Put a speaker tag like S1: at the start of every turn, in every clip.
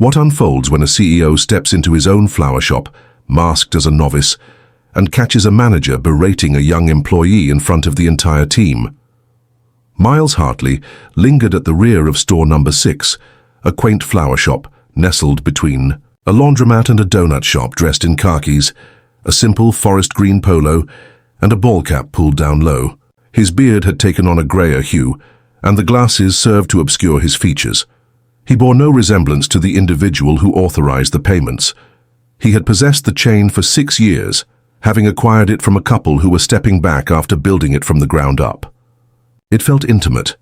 S1: What unfolds when a CEO steps into his own flower shop, masked as a novice, and catches a manager berating a young employee in front of the entire team? Miles Hartley lingered at the rear of store number 6, a quaint flower shop nestled between a laundromat and a donut shop dressed in khakis, a simple forest green polo, and a ball cap pulled down low. His beard had taken on a grayer hue, and the glasses served to obscure his features. He bore no resemblance to the individual who authorized the payments. He had possessed the chain for 6 years, having acquired it from a couple who were stepping back after building it from the ground up. It felt intimate,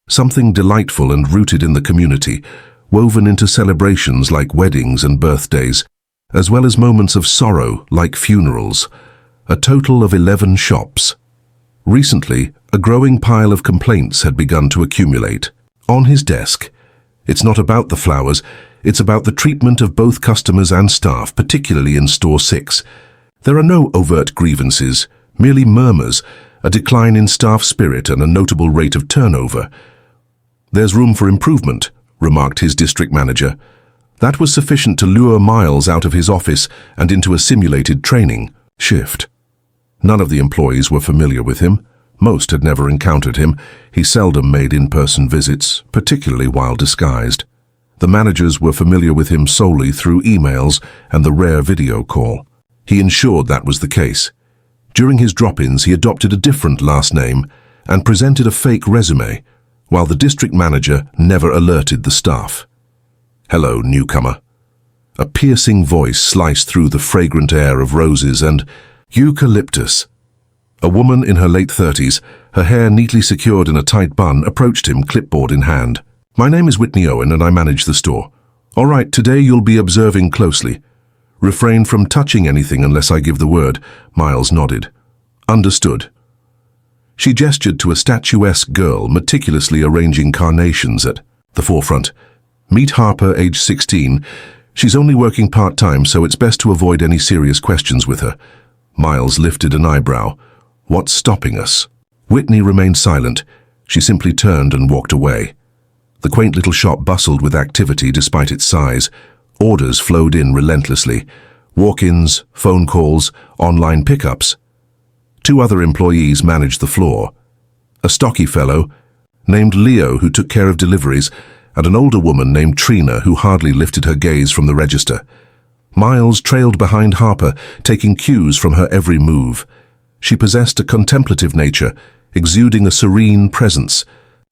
S1: something delightful and rooted in the community, woven into celebrations like weddings and birthdays, as well as moments of sorrow like funerals. A total of 11 shops. Recently, a growing pile of complaints had begun to accumulate. On his desk, it's not about the flowers, it's about the treatment of both customers and staff, particularly in Store 6. There are no overt grievances, merely murmurs, a decline in staff spirit and a notable rate of turnover. "There's room for improvement," remarked his district manager. That was sufficient to lure Miles out of his office and into a simulated training shift. None of the employees were familiar with him. Most had never encountered him. He seldom made in-person visits, particularly while disguised. The managers were familiar with him solely through emails and the rare video call. He ensured that was the case. During his drop-ins, he adopted a different last name and presented a fake resume, while the district manager never alerted the staff. "Hello, newcomer." A piercing voice sliced through the fragrant air of roses and eucalyptus. A woman in her late 30s, her hair neatly secured in a tight bun, approached him, clipboard in hand. "My name is Whitney Owen and I manage the store. All right, today you'll be observing closely. Refrain from touching anything unless I give the word." Miles nodded. "Understood." She gestured to a statuesque girl meticulously arranging carnations at the forefront. "Meet Harper, age 16. She's only working part-time, so it's best to avoid any serious questions with her." Miles lifted an eyebrow. "What's stopping us?" Whitney remained silent. She simply turned and walked away. The quaint little shop bustled with activity despite its size. Orders flowed in relentlessly. Walk-ins, phone calls, online pickups. 2 other employees managed the floor. A stocky fellow named Leo who took care of deliveries, and an older woman named Trina who hardly lifted her gaze from the register. Miles trailed behind Harper, taking cues from her every move. She possessed a contemplative nature, exuding a serene presence,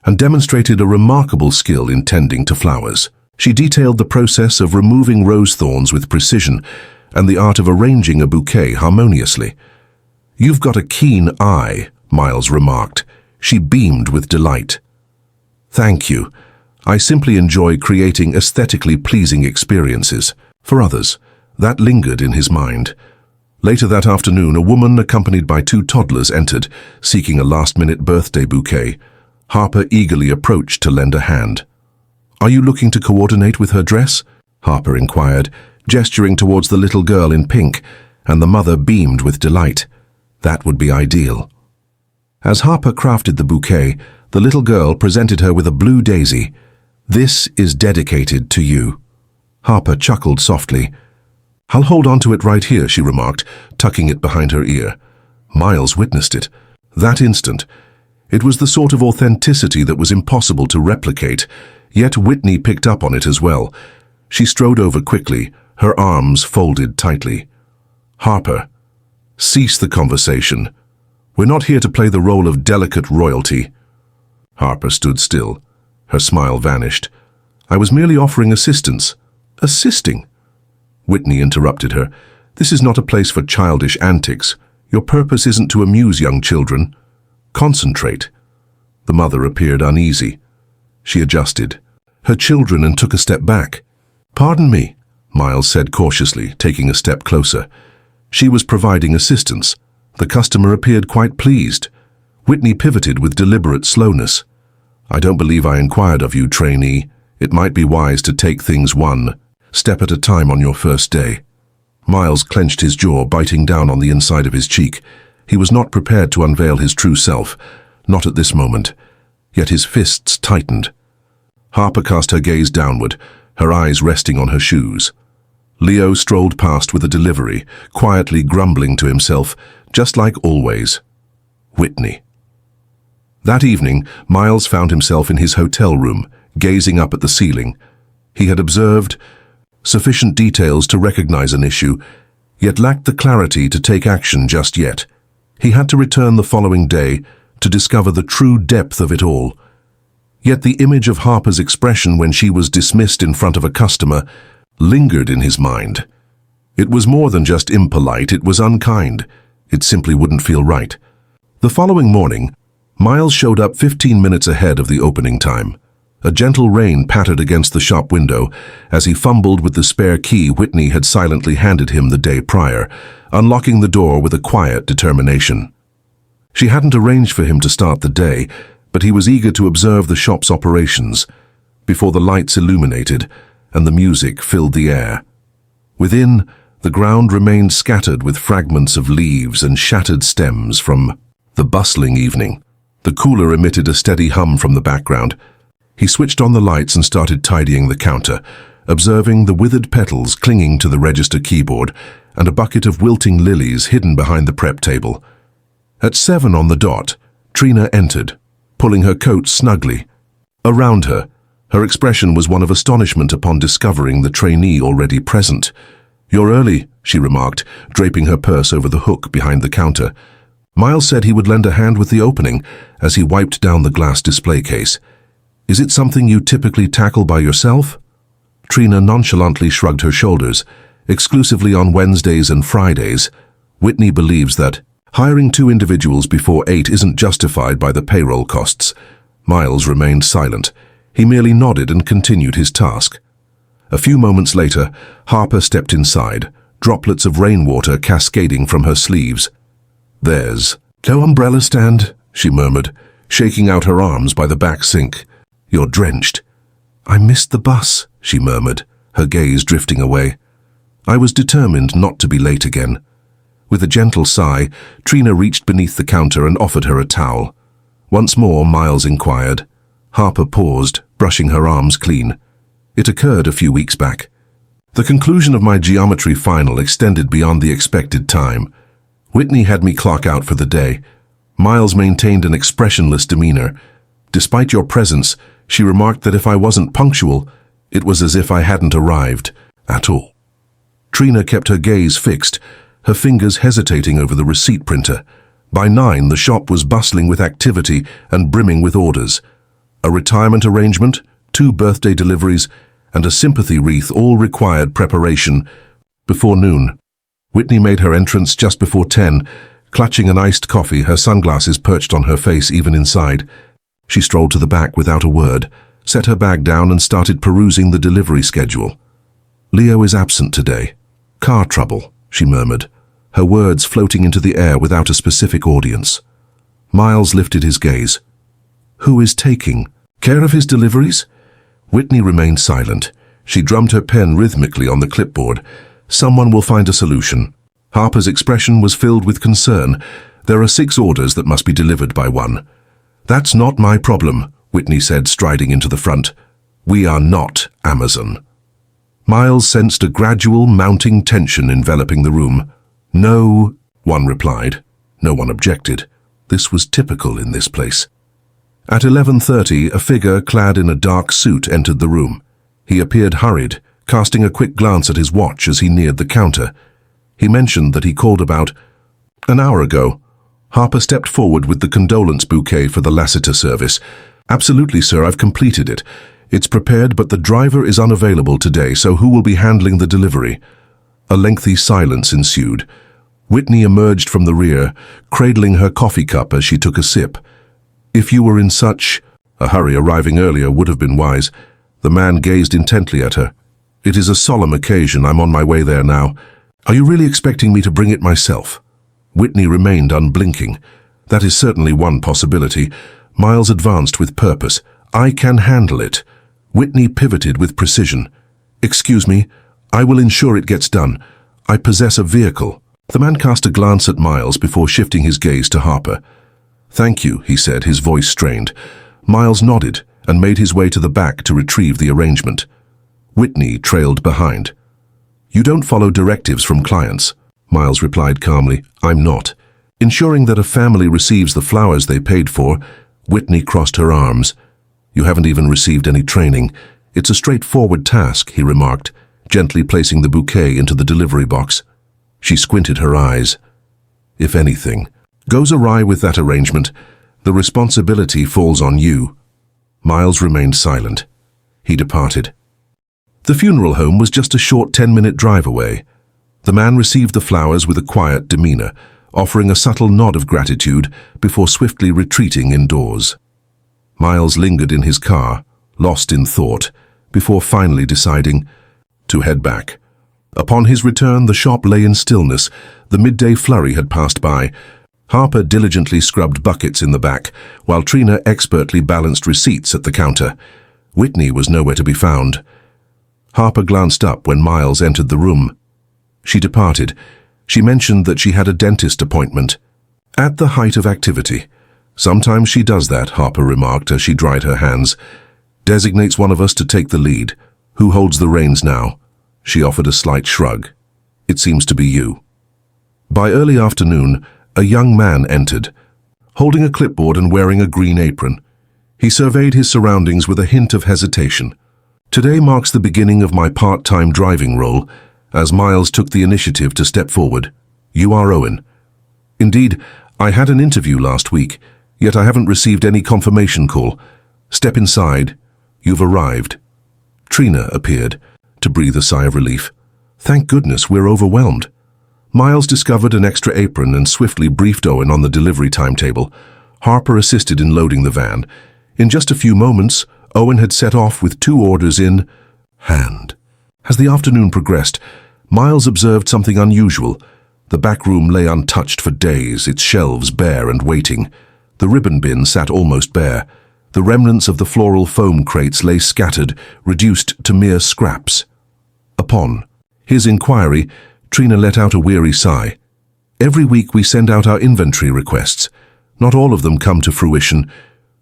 S1: and demonstrated a remarkable skill in tending to flowers. She detailed the process of removing rose thorns with precision and the art of arranging a bouquet harmoniously. "You've got a keen eye," Miles remarked. She beamed with delight. "Thank you. I simply enjoy creating aesthetically pleasing experiences for others." That lingered in his mind. Later that afternoon, a woman accompanied by 2 toddlers entered, seeking a last-minute birthday bouquet. Harper eagerly approached to lend a hand. "Are you looking to coordinate with her dress?" Harper inquired, gesturing towards the little girl in pink, and the mother beamed with delight. That would be ideal. As Harper crafted the bouquet, the little girl presented her with a blue daisy. "This is dedicated to you." Harper chuckled softly. "I'll hold on to it right here," she remarked, tucking it behind her ear. Miles witnessed it. That instant, it was the sort of authenticity that was impossible to replicate, yet Whitney picked up on it as well. She strode over quickly, her arms folded tightly. "Harper, cease the conversation. We're not here to play the role of delicate royalty." Harper stood still. Her smile vanished. "I was merely offering assistance." "Assisting?" Whitney interrupted her. "This is not a place for childish antics. Your purpose isn't to amuse young children. Concentrate." The mother appeared uneasy. She adjusted her children and took a step back. "Pardon me," Miles said cautiously, taking a step closer. She was providing assistance. The customer appeared quite pleased. Whitney pivoted with deliberate slowness. "I don't believe I inquired of you, trainee. It might be wise to take things one step at a time on your first day." Miles clenched his jaw, biting down on the inside of his cheek. He was not prepared to unveil his true self, not at this moment. Yet his fists tightened. Harper cast her gaze downward, her eyes resting on her shoes. Leo strolled past with a delivery, quietly grumbling to himself, just like always. Whitney. That evening, Miles found himself in his hotel room, gazing up at the ceiling. He had observed sufficient details to recognize an issue, yet lacked the clarity to take action just yet. He had to return the following day to discover the true depth of it all. Yet the image of Harper's expression when she was dismissed in front of a customer lingered in his mind. It was more than just impolite, it was unkind. It simply wouldn't feel right. The following morning, Miles showed up 15 minutes ahead of the opening time. A gentle rain pattered against the shop window as he fumbled with the spare key Whitney had silently handed him the day prior, unlocking the door with a quiet determination. She hadn't arranged for him to start the day, but he was eager to observe the shop's operations before the lights illuminated and the music filled the air. Within, the ground remained scattered with fragments of leaves and shattered stems from the bustling evening. The cooler emitted a steady hum from the background. He switched on the lights and started tidying the counter, observing the withered petals clinging to the register keyboard and a bucket of wilting lilies hidden behind the prep table. At 7 on the dot, Trina entered, pulling her coat snugly. Around her, her expression was one of astonishment upon discovering the trainee already present. "You're early," she remarked, draping her purse over the hook behind the counter. Miles said he would lend a hand with the opening as he wiped down the glass display case. "Is it something you typically tackle by yourself?" Trina nonchalantly shrugged her shoulders. "Exclusively on Wednesdays and Fridays. Whitney believes that hiring 2 individuals before 8 isn't justified by the payroll costs." Miles remained silent. He merely nodded and continued his task. A few moments later, Harper stepped inside, droplets of rainwater cascading from her sleeves. "There's no umbrella stand," she murmured, shaking out her arms by the back sink. "You're drenched." "I missed the bus," she murmured, her gaze drifting away. "I was determined not to be late again." With a gentle sigh, Trina reached beneath the counter and offered her a towel. Once more, Miles inquired. Harper paused, brushing her arms clean. "It occurred a few weeks back. The conclusion of my geometry final extended beyond the expected time. Whitney had me clock out for the day." Miles maintained an expressionless demeanor. "Despite your presence, she remarked that if I wasn't punctual, it was as if I hadn't arrived at all." Trina kept her gaze fixed, her fingers hesitating over the receipt printer. By 9, the shop was bustling with activity and brimming with orders. A retirement arrangement, 2 birthday deliveries, and a sympathy wreath all required preparation. Before noon, Whitney made her entrance just before 10, clutching an iced coffee, her sunglasses perched on her face even inside. She strolled to the back without a word, set her bag down and started perusing the delivery schedule. "Leo is absent today. Car trouble," she murmured, her words floating into the air without a specific audience. Miles lifted his gaze. "Who is taking care of his deliveries?" Whitney remained silent. She drummed her pen rhythmically on the clipboard. "Someone will find a solution." Harper's expression was filled with concern. "There are 6 orders that must be delivered by 1. "That's not my problem," Whitney said, striding into the front. "We are not Amazon." Miles sensed a gradual, mounting tension enveloping the room. "No," one replied. No one objected. This was typical in this place. At 11:30, a figure clad in a dark suit entered the room. He appeared hurried, casting a quick glance at his watch as he neared the counter. He mentioned that he called about an hour ago. Harper stepped forward with the condolence bouquet for the Lassiter service. "Absolutely, sir, I've completed it. It's prepared, but the driver is unavailable today, so who will be handling the delivery?" A lengthy silence ensued. Whitney emerged from the rear, cradling her coffee cup as she took a sip. "If you were in such a hurry, arriving earlier would have been wise." The man gazed intently at her. "It is a solemn occasion. I'm on my way there now. Are you really expecting me to bring it myself?" Whitney remained unblinking. "That is certainly one possibility." Miles advanced with purpose. "I can handle it." Whitney pivoted with precision. "Excuse me, I will ensure it gets done. I possess a vehicle." The man cast a glance at Miles before shifting his gaze to Harper. "Thank you," he said, his voice strained. Miles nodded and made his way to the back to retrieve the arrangement. Whitney trailed behind. "You don't follow directives from clients," Miles replied calmly. "I'm not." Ensuring that a family receives the flowers they paid for, Whitney crossed her arms. "You haven't even received any training. It's a straightforward task," he remarked, gently placing the bouquet into the delivery box. She squinted her eyes. "If anything goes awry with that arrangement, the responsibility falls on you." Miles remained silent. He departed. The funeral home was just a short 10-minute drive away. The man received the flowers with a quiet demeanor, offering a subtle nod of gratitude before swiftly retreating indoors. Miles lingered in his car, lost in thought, before finally deciding to head back. Upon his return, the shop lay in stillness. The midday flurry had passed by. Harper diligently scrubbed buckets in the back, while Trina expertly balanced receipts at the counter. Whitney was nowhere to be found. Harper glanced up when Miles entered the room. She departed. She mentioned that she had a dentist appointment. At the height of activity. "Sometimes she does that," Harper remarked as she dried her hands. "Designates one of us to take the lead. Who holds the reins now?" She offered a slight shrug. "It seems to be you." By early afternoon, a young man entered, holding a clipboard and wearing a green apron. He surveyed his surroundings with a hint of hesitation. "Today marks the beginning of my part-time driving role," as Miles took the initiative to step forward. "You are Owen." "Indeed, I had an interview last week, yet I haven't received any confirmation call. Step inside. You've arrived." Trina appeared, to breathe a sigh of relief. "Thank goodness, we're overwhelmed." Miles discovered an extra apron and swiftly briefed Owen on the delivery timetable. Harper assisted in loading the van. In just a few moments, Owen had set off with 2 orders in hand. As the afternoon progressed, Miles observed something unusual. The back room lay untouched for days, its shelves bare and waiting. The ribbon bin sat almost bare. The remnants of the floral foam crates lay scattered, reduced to mere scraps. Upon his inquiry, Trina let out a weary sigh. "Every week we send out our inventory requests. Not all of them come to fruition.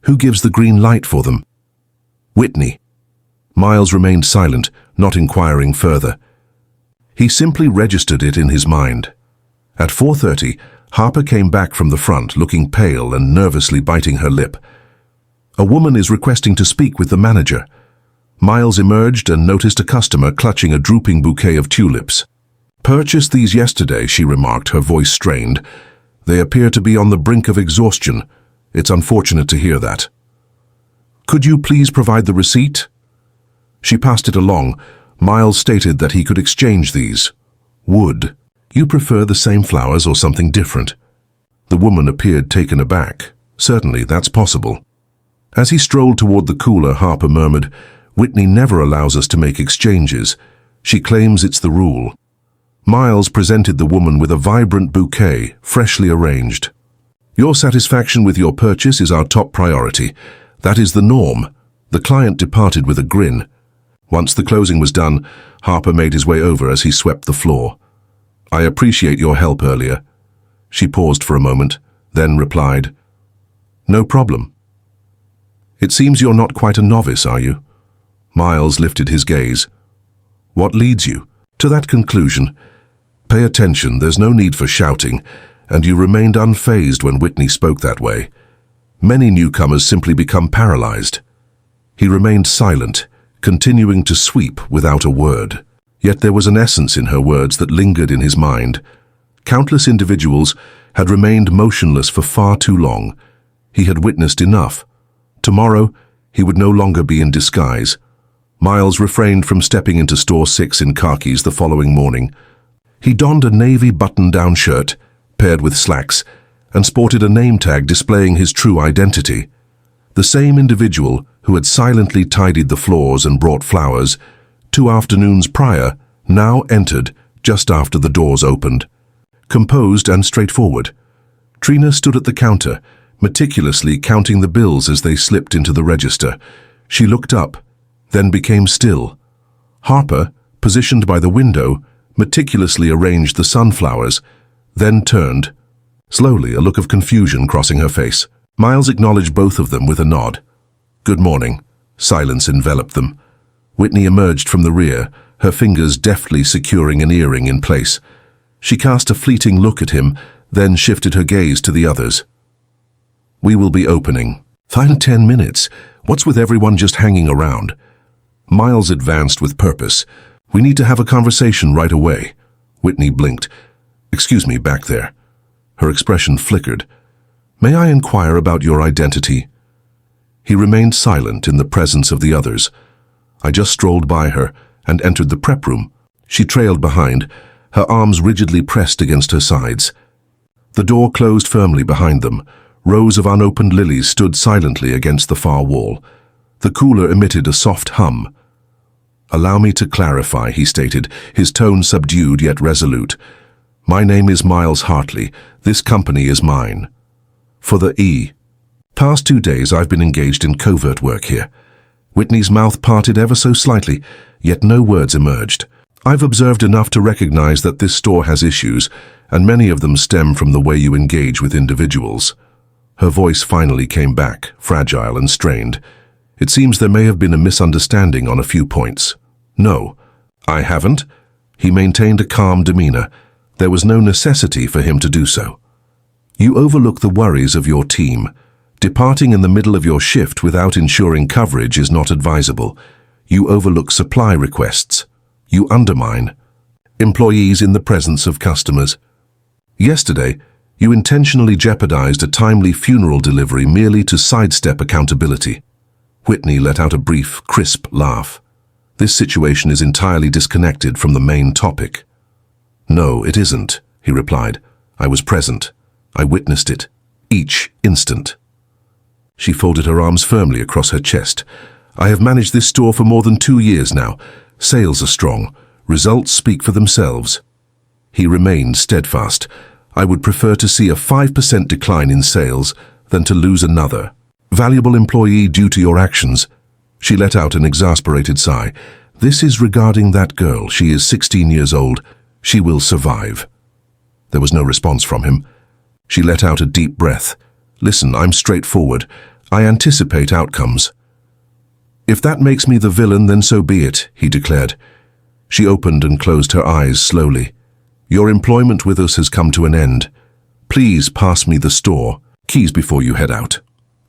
S1: Who gives the green light for them?" "Whitney." Miles remained silent, not inquiring further. He simply registered it in his mind. At 4:30, Harper came back from the front, looking pale and nervously biting her lip. "A woman is requesting to speak with the manager." Miles emerged and noticed a customer clutching a drooping bouquet of tulips. "Purchased these yesterday," she remarked, her voice strained. "They appear to be on the brink of exhaustion. It's unfortunate to hear that." "Could you please provide the receipt?" She passed it along. Miles stated that he could exchange these. "Would you prefer the same flowers or something different?" The woman appeared taken aback. "Certainly, that's possible." As he strolled toward the cooler, Harper murmured, "Whitney never allows us to make exchanges. She claims it's the rule." Miles presented the woman with a vibrant bouquet, freshly arranged. "Your satisfaction with your purchase is our top priority. That is the norm." The client departed with a grin. Once the closing was done, Harper made his way over as he swept the floor. "I appreciate your help earlier." She paused for a moment, then replied, "No problem." "It seems you're not quite a novice, are you?" Miles lifted his gaze. "What leads you to that conclusion?" "Pay attention, there's no need for shouting, and you remained unfazed when Whitney spoke that way. Many newcomers simply become paralyzed." He remained silent, continuing to sweep without a word. Yet there was an essence in her words that lingered in his mind. Countless individuals had remained motionless for far too long. He had witnessed enough. Tomorrow, he would no longer be in disguise. Miles refrained from stepping into Store 6 in khakis the following morning. He donned a navy button-down shirt, paired with slacks, and sported a name tag displaying his true identity. The same individual who had silently tidied the floors and brought flowers 2 afternoons prior now entered just after the doors opened. Composed and straightforward, Trina stood at the counter, meticulously counting the bills as they slipped into the register. She looked up, then became still. Harper, positioned by the window, meticulously arranged the sunflowers, then turned. Slowly, a look of confusion crossing her face. Miles acknowledged both of them with a nod. "Good morning." Silence enveloped them. Whitney emerged from the rear, her fingers deftly securing an earring in place. She cast a fleeting look at him, then shifted her gaze to the others. "We will be opening." "Fine, 10 minutes. What's with everyone just hanging around?" Miles advanced with purpose. "We need to have a conversation right away." Whitney blinked. "Excuse me, back there." Her expression flickered. "May I inquire about your identity?" He remained silent in the presence of the others. I just strolled by her and entered the prep room. She trailed behind, her arms rigidly pressed against her sides. The door closed firmly behind them. Rows of unopened lilies stood silently against the far wall. The cooler emitted a soft hum. "Allow me to clarify," he stated, his tone subdued yet resolute. "My name is Miles Hartley. This company is mine." "For the E." "Past 2 days I've been engaged in covert work here." Whitney's mouth parted ever so slightly, yet no words emerged. "I've observed enough to recognize that this store has issues, and many of them stem from the way you engage with individuals." Her voice finally came back, fragile and strained. "It seems there may have been a misunderstanding on a few points." "No, I haven't." He maintained a calm demeanor. There was no necessity for him to do so. "You overlook the worries of your team. Departing in the middle of your shift without ensuring coverage is not advisable. You overlook supply requests. You undermine employees in the presence of customers. Yesterday, you intentionally jeopardized a timely funeral delivery merely to sidestep accountability." Whitney let out a brief, crisp laugh. "This situation is entirely disconnected from the main topic." "No, it isn't," he replied. "I was present. I witnessed it. Each instant." She folded her arms firmly across her chest. "I have managed this store for more than 2 years now. Sales are strong. Results speak for themselves." He remained steadfast. "I would prefer to see a 5% decline in sales than to lose another valuable employee due to your actions." She let out an exasperated sigh. "This is regarding that girl. She is 16 years old. She will survive." There was no response from him. She let out a deep breath. "Listen, I'm straightforward. I anticipate outcomes." "If that makes me the villain, then so be it," he declared. She opened and closed her eyes slowly. "Your employment with us has come to an end. Please pass me the store keys before you head out."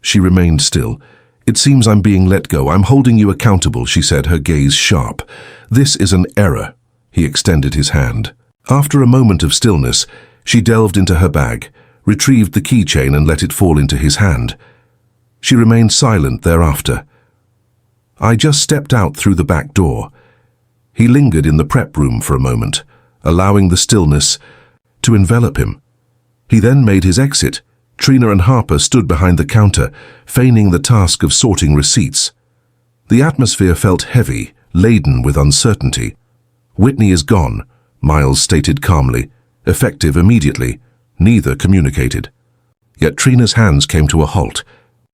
S1: She remained still. "It seems I'm being let go. I'm holding you accountable," she said, her gaze sharp. "This is an error." He extended his hand. After a moment of stillness, she delved into her bag, retrieved the keychain and let it fall into his hand. She remained silent thereafter. "I just stepped out through the back door." He lingered in the prep room for a moment, allowing the stillness to envelop him. He then made his exit. Trina and Harper stood behind the counter, feigning the task of sorting receipts. The atmosphere felt heavy, laden with uncertainty. "Whitney is gone," Miles stated calmly, effective immediately. Neither communicated. Yet Trina's hands came to a halt.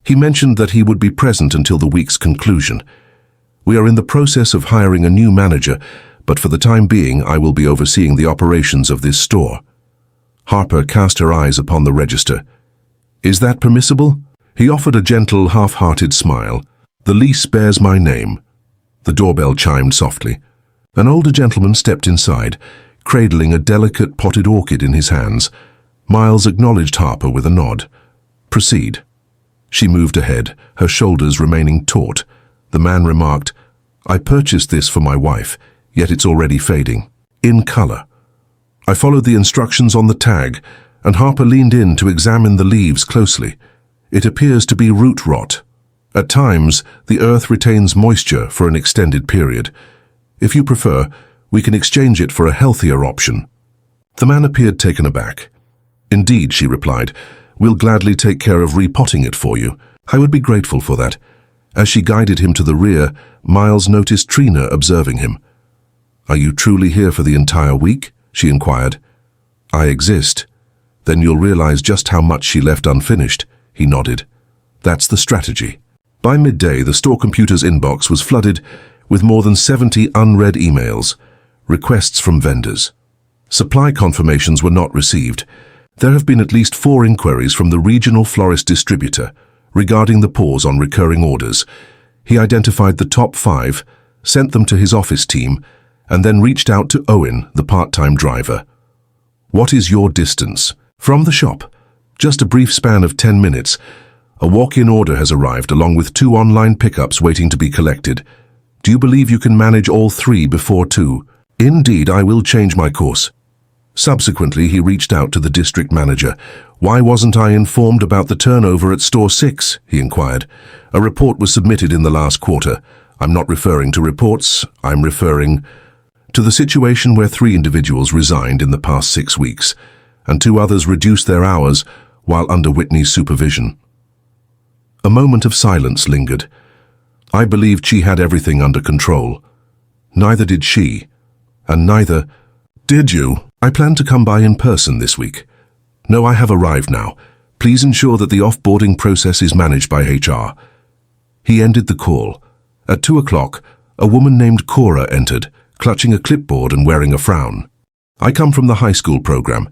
S1: He mentioned that he would be present until the week's conclusion. "We are in the process of hiring a new manager, but for the time being I will be overseeing the operations of this store." Harper cast her eyes upon the register. "Is that permissible?" He offered a gentle, half-hearted smile. "The lease bears my name." The doorbell chimed softly. An older gentleman stepped inside, cradling a delicate potted orchid in his hands. Miles acknowledged Harper with a nod. "Proceed." She moved ahead, her shoulders remaining taut. The man remarked, "I purchased this for my wife, yet it's already fading. In color." I followed the instructions on the tag, and Harper leaned in to examine the leaves closely. "It appears to be root rot. At times, the earth retains moisture for an extended period. If you prefer, we can exchange it for a healthier option." The man appeared taken aback. "Indeed," she replied, "we'll gladly take care of repotting it for you. I would be grateful for that." As she guided him to the rear, Miles noticed Trina observing him. "Are you truly here for the entire week?" she inquired. "I exist." "Then you'll realize just how much she left unfinished," he nodded. "That's the strategy." By midday, the store computer's inbox was flooded with more than 70 unread emails, requests from vendors. Supply confirmations were not received. There have been at least 4 inquiries from the regional florist distributor regarding the pause on recurring orders. He identified the top 5, sent them to his office team, and then reached out to Owen, the part-time driver. What is your distance? From the shop. Just a brief span of 10 minutes. A walk-in order has arrived along with 2 online pickups waiting to be collected. Do you believe you can manage all 3 before 2? Indeed, I will change my course. Subsequently, he reached out to the district manager. Why wasn't I informed about the turnover at Store 6? He inquired. A report was submitted in the last quarter. I'm not referring to reports, I'm referring to the situation where 3 individuals resigned in the past 6 weeks, and 2 others reduced their hours while under Whitney's supervision. A moment of silence lingered. I believed she had everything under control. Neither did she, and neither did you. I plan to come by in person this week. No, I have arrived now. Please ensure that the off-boarding process is managed by HR. He ended the call. At 2 o'clock, a woman named Cora entered, clutching a clipboard and wearing a frown. I come from the high school program.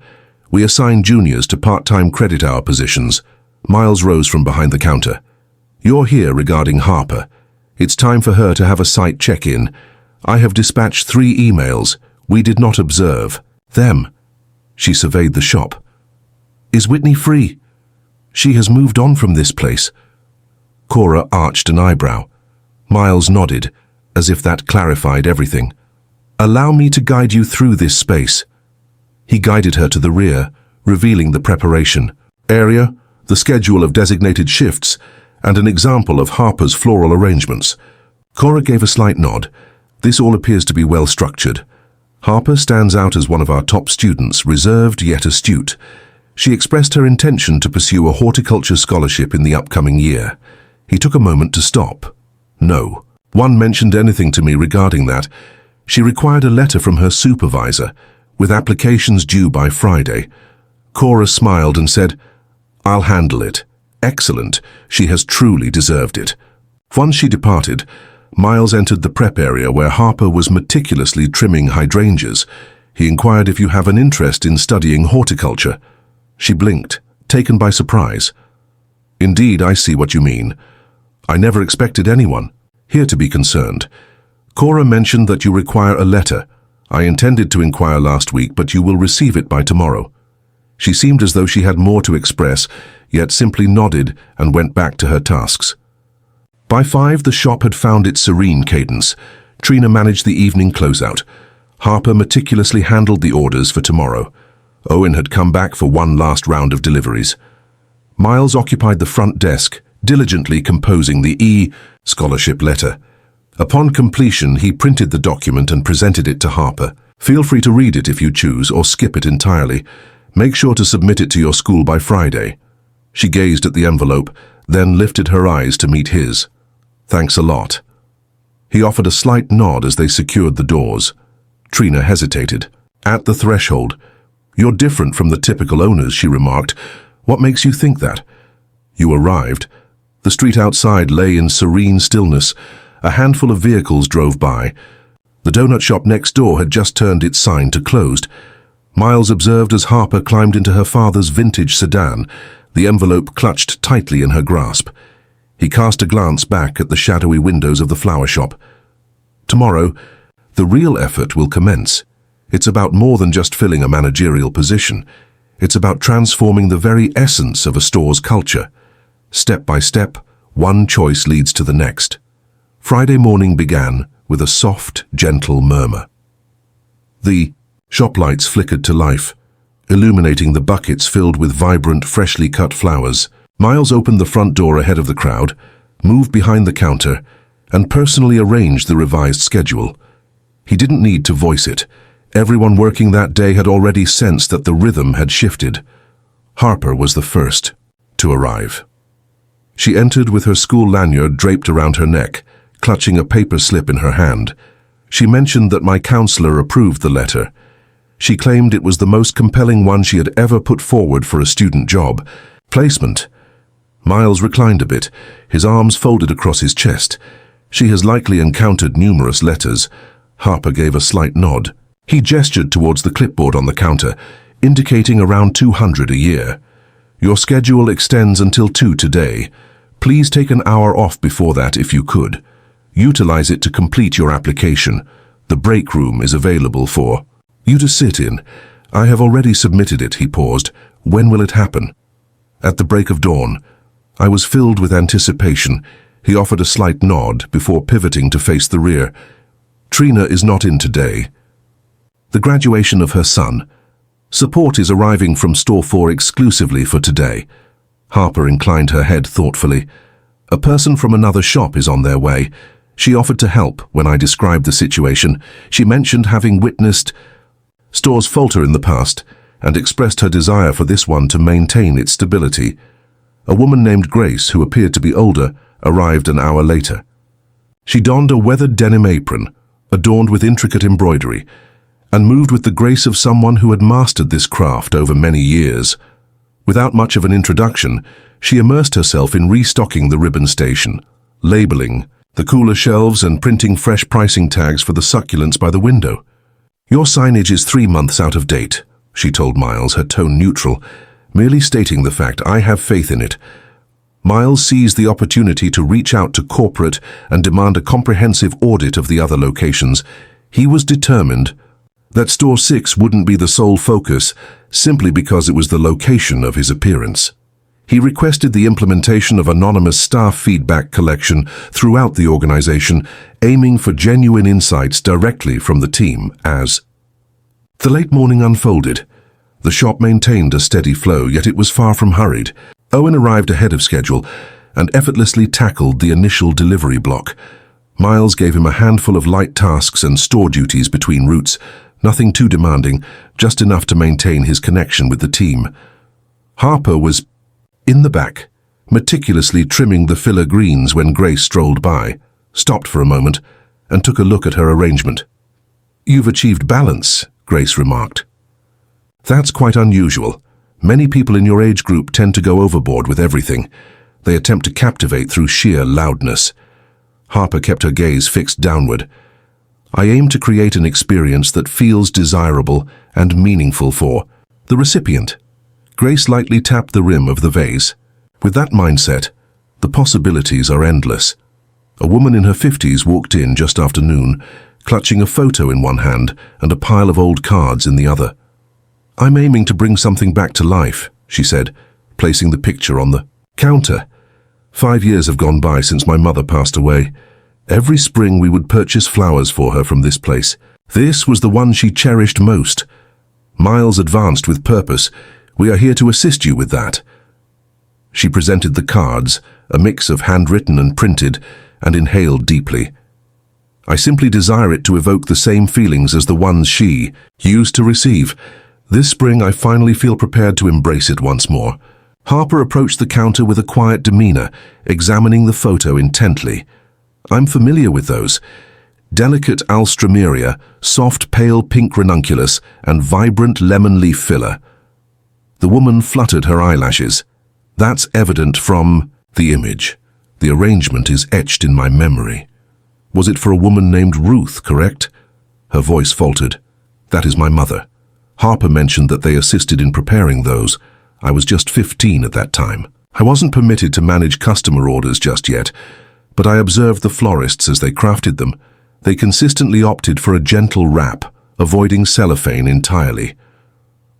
S1: We assign juniors to part-time credit hour positions. Miles rose from behind the counter. You're here regarding Harper. It's time for her to have a site check-in. I have dispatched 3 emails. We did not observe them. She surveyed the shop. Is Whitney free? She has moved on from this place. Cora arched an eyebrow. Miles nodded, as if that clarified everything. Allow me to guide you through this space. He guided her to the rear, revealing the preparation area, the schedule of designated shifts, and an example of Harper's floral arrangements. Cora gave a slight nod. This all appears to be well structured. Harper stands out as one of our top students, reserved yet astute. She expressed her intention to pursue a horticulture scholarship in the upcoming year. He took a moment to stop. No one mentioned anything to me regarding that. She required a letter from her supervisor, with applications due by Friday. Cora smiled and said, I'll handle it. Excellent. She has truly deserved it. Once she departed, Miles entered the prep area where Harper was meticulously trimming hydrangeas. He inquired if you have an interest in studying horticulture. She blinked, taken by surprise. Indeed, I see what you mean. I never expected anyone here to be concerned. Cora mentioned that you require a letter. I intended to inquire last week, but you will receive it by tomorrow. She seemed as though she had more to express, yet simply nodded and went back to her tasks. By 5, the shop had found its serene cadence. Trina managed the evening closeout. Harper meticulously handled the orders for tomorrow. Owen had come back for one last round of deliveries. Miles occupied the front desk, diligently composing the scholarship letter. Upon completion, he printed the document and presented it to Harper. Feel free to read it if you choose, or skip it entirely. Make sure to submit it to your school by Friday. She gazed at the envelope, then lifted her eyes to meet his. Thanks a lot. He offered a slight nod as they secured the doors. Trina hesitated. At the threshold. You're different from the typical owners, she remarked. What makes you think that? You arrived. The street outside lay in serene stillness. A handful of vehicles drove by. The donut shop next door had just turned its sign to closed. Miles observed as Harper climbed into her father's vintage sedan, the envelope clutched tightly in her grasp. He cast a glance back at the shadowy windows of the flower shop. Tomorrow, the real effort will commence. It's about more than just filling a managerial position. It's about transforming the very essence of a store's culture. Step by step, one choice leads to the next. Friday morning began with a soft, gentle murmur. The shop lights flickered to life, illuminating the buckets filled with vibrant, freshly cut flowers. Miles opened the front door ahead of the crowd, moved behind the counter, and personally arranged the revised schedule. He didn't need to voice it. Everyone working that day had already sensed that the rhythm had shifted. Harper was the first to arrive. She entered with her school lanyard draped around her neck, clutching a paper slip in her hand. She mentioned that my counselor approved the letter. She claimed it was the most compelling one she had ever put forward for a student job. Placement. Miles reclined a bit, his arms folded across his chest. She has likely encountered numerous letters. Harper gave a slight nod. He gestured towards the clipboard on the counter, indicating around 200 a year. Your schedule extends until 2 today. Please take an hour off before that if you could. Utilize it to complete your application. The break room is available for you to sit in. I have already submitted it, he paused. When will it happen? At the break of dawn. I was filled with anticipation. He offered a slight nod before pivoting to face the rear. Trina is not in today. The graduation of her son. Support is arriving from Store 4 exclusively for today. Harper inclined her head thoughtfully. A person from another shop is on their way. She offered to help when I described the situation. She mentioned having witnessed stores falter in the past and expressed her desire for this one to maintain its stability. A woman named Grace, who appeared to be older, arrived an hour later. She donned a weathered denim apron, adorned with intricate embroidery, and moved with the grace of someone who had mastered this craft over many years. Without much of an introduction, she immersed herself in restocking the ribbon station, labeling the cooler shelves and printing fresh pricing tags for the succulents by the window. Your signage is 3 months out of date, she told Miles, her tone neutral, merely stating the fact. I have faith in it. Miles seized the opportunity to reach out to corporate and demand a comprehensive audit of the other locations. He was determined that Store 6 wouldn't be the sole focus simply because it was the location of his appearance. He requested the implementation of anonymous staff feedback collection throughout the organization, aiming for genuine insights directly from the team. As the late morning unfolded, the shop maintained a steady flow, yet it was far from hurried. Owen arrived ahead of schedule and effortlessly tackled the initial delivery block. Miles gave him a handful of light tasks and store duties between routes, nothing too demanding, just enough to maintain his connection with the team. Harper was in the back, meticulously trimming the filler greens when Grace strolled by, stopped for a moment, and took a look at her arrangement. "You've achieved balance," Grace remarked. "That's quite unusual. Many people in your age group tend to go overboard with everything. They attempt to captivate through sheer loudness." Harper kept her gaze fixed downward. "I aim to create an experience that feels desirable and meaningful for the recipient." Grace lightly tapped the rim of the vase. With that mindset, the possibilities are endless. A woman in her 50s walked in just after noon, clutching a photo in one hand and a pile of old cards in the other. "I'm aiming to bring something back to life," she said, placing the picture on the counter. 5 years have gone by since my mother passed away. Every spring we would purchase flowers for her from this place. This was the one she cherished most. Miles advanced with purpose. "We are here to assist you with that." She presented the cards, a mix of handwritten and printed, and inhaled deeply. "I simply desire it to evoke the same feelings as the ones she used to receive. This spring I finally feel prepared to embrace it once more." Harper approached the counter with a quiet demeanor, examining the photo intently. "I'm familiar with those. Delicate alstroemeria, soft pale pink ranunculus, and vibrant lemon leaf filler." The woman fluttered her eyelashes. "That's evident from the image. The arrangement is etched in my memory. Was it for a woman named Ruth, correct?" Her voice faltered. "That is my mother. Harper mentioned that they assisted in preparing those. I was just 15 at that time. I wasn't permitted to manage customer orders just yet, but I observed the florists as they crafted them. They consistently opted for a gentle wrap, avoiding cellophane entirely."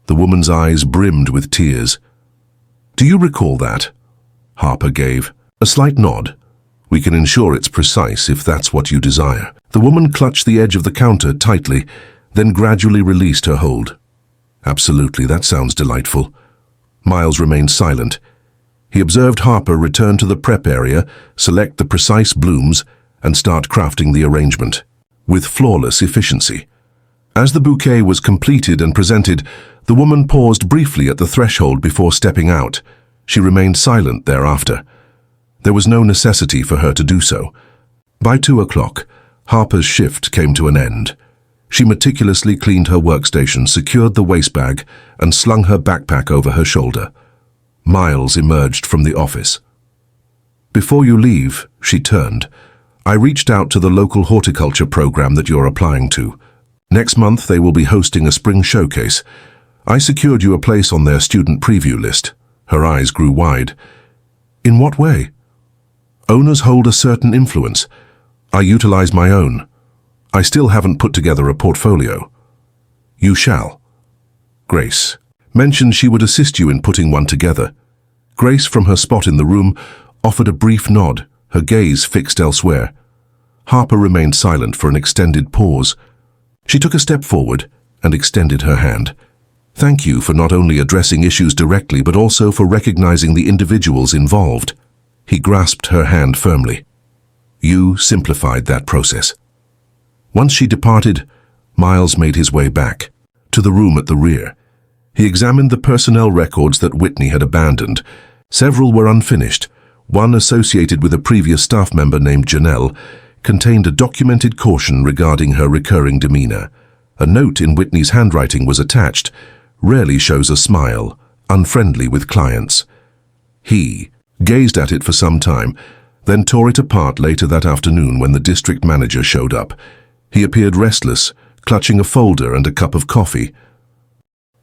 S1: The woman's eyes brimmed with tears. "Do you recall that?" Harper gave a slight nod. "We can ensure it's precise if that's what you desire." The woman clutched the edge of the counter tightly, then gradually released her hold. "Absolutely, that sounds delightful." Miles remained silent. He observed Harper return to the prep area, select the precise blooms, and start crafting the arrangement with flawless efficiency. As the bouquet was completed and presented, the woman paused briefly at the threshold before stepping out. She remained silent thereafter. There was no necessity for her to do so. By 2 o'clock, Harper's shift came to an end. She meticulously cleaned her workstation, secured the waste bag, and slung her backpack over her shoulder. Miles emerged from the office. "Before you leave," she turned, "I reached out to the local horticulture program that you're applying to. Next month they will be hosting a spring showcase. I secured you a place on their student preview list." Her eyes grew wide. "In what way?" "Owners hold a certain influence. I utilize my own. I still haven't put together a portfolio. You shall. Grace mentioned she would assist you in putting one together. Grace, from her spot in the room, offered a brief nod, her gaze fixed elsewhere. Harper remained silent for an extended pause. She took a step forward and extended her hand. Thank you for not only addressing issues directly but also for recognizing the individuals involved. He grasped her hand firmly. You simplified that process. Once she departed, Miles made his way back to the room at the rear. He examined the personnel records that Whitney had abandoned. Several were unfinished. One, associated with a previous staff member named Janelle, contained a documented caution regarding her recurring demeanor. A note in Whitney's handwriting was attached. Rarely shows a smile, unfriendly with clients. He gazed at it for some time, then tore it apart later that afternoon when the district manager showed up. He appeared restless, clutching a folder and a cup of coffee.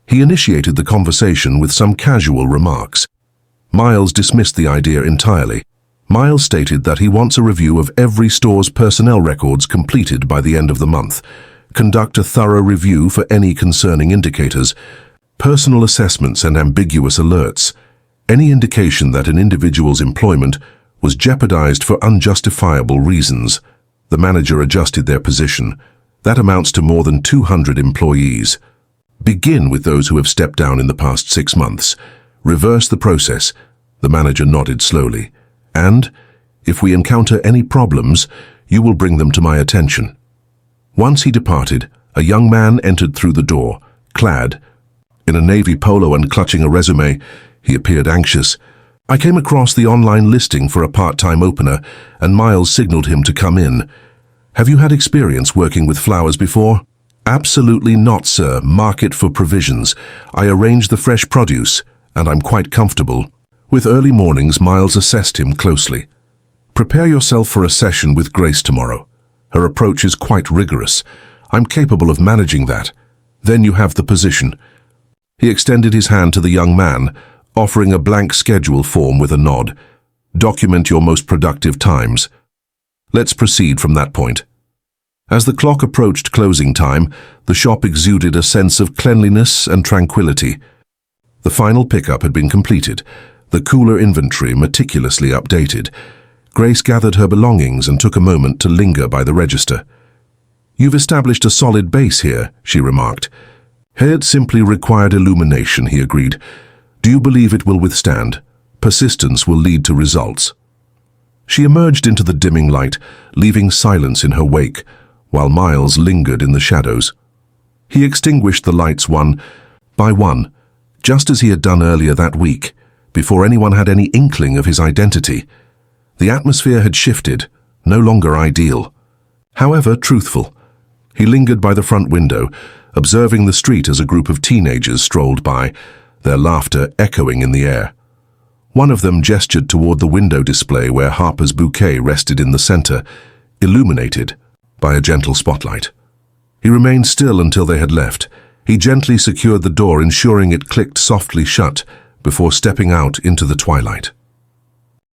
S1: He initiated the conversation with some casual remarks. Miles dismissed the idea entirely. Miles stated that he wants a review of every store's personnel records completed by the end of the month, conduct a thorough review for any concerning indicators, personal assessments and ambiguous alerts, any indication that an individual's employment was jeopardized for unjustifiable reasons. The manager adjusted their position. That amounts to more than 200 employees. Begin with those who have stepped down in the past 6 months. Reverse the process. The manager nodded slowly. And, if we encounter any problems, you will bring them to my attention. Once he departed, a young man entered through the door, clad in a navy polo and clutching a resume. He appeared anxious. I came across the online listing for a part-time opener, and Miles signaled him to come in. Have you had experience working with flowers before? Absolutely not, sir. Market for provisions. I arrange the fresh produce, and I'm quite comfortable. With early mornings, Miles assessed him closely. Prepare yourself for a session with Grace tomorrow. Her approach is quite rigorous. I'm capable of managing that. Then you have the position. He extended his hand to the young man, offering a blank schedule form with a nod. Document your most productive times. Let's proceed from that point. As the clock approached closing time, the shop exuded a sense of cleanliness and tranquility. The final pickup had been completed, the cooler inventory meticulously updated. Grace gathered her belongings and took a moment to linger by the register. You've established a solid base here, she remarked. It simply required illumination, he agreed. Do you believe it will withstand? Persistence will lead to results. She emerged into the dimming light, leaving silence in her wake, while Miles lingered in the shadows. He extinguished the lights one by one, just as he had done earlier that week, before anyone had any inkling of his identity. The atmosphere had shifted, no longer ideal. However, truthful. He lingered by the front window, observing the street as a group of teenagers strolled by, their laughter echoing in the air. One of them gestured toward the window display where Harper's bouquet rested in the center, illuminated by a gentle spotlight. He remained still until they had left. He gently secured the door, ensuring it clicked softly shut before stepping out into the twilight.